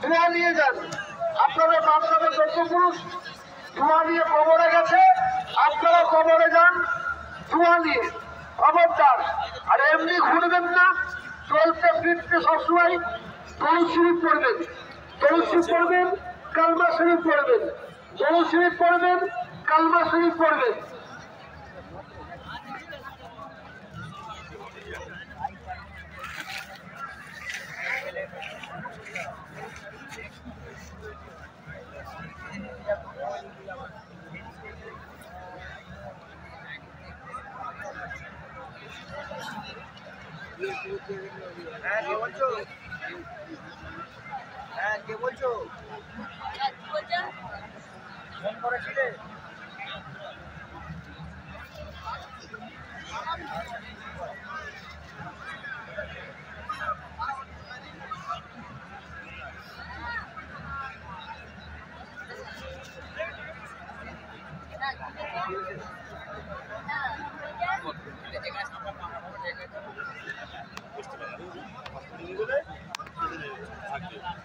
ধোঁয়া নিয়ে যান। আপনাদের বাচ্চাদের যজ্ঞপুরুষ ধোঁয়া নিয়ে কবরে গেছে, আপনারা কবরে যান ধোঁয়া নিয়ে, খবরদার। আর এমনি ঘুরবেন না, চলতে ফিরতে সবসময় দরুদ শরীফ পড়বেন, দরুদ শরীফ পড়বেন, কালমা শরীফ পড়বেন, দরুদ শরীফ পড়বেন, কালমা শরীফ পড়বেন। হ্যাঁ কে বলছো? হ্যাঁ কে বলছো? ফোন করেছিলে? বুঝতে পারলাম।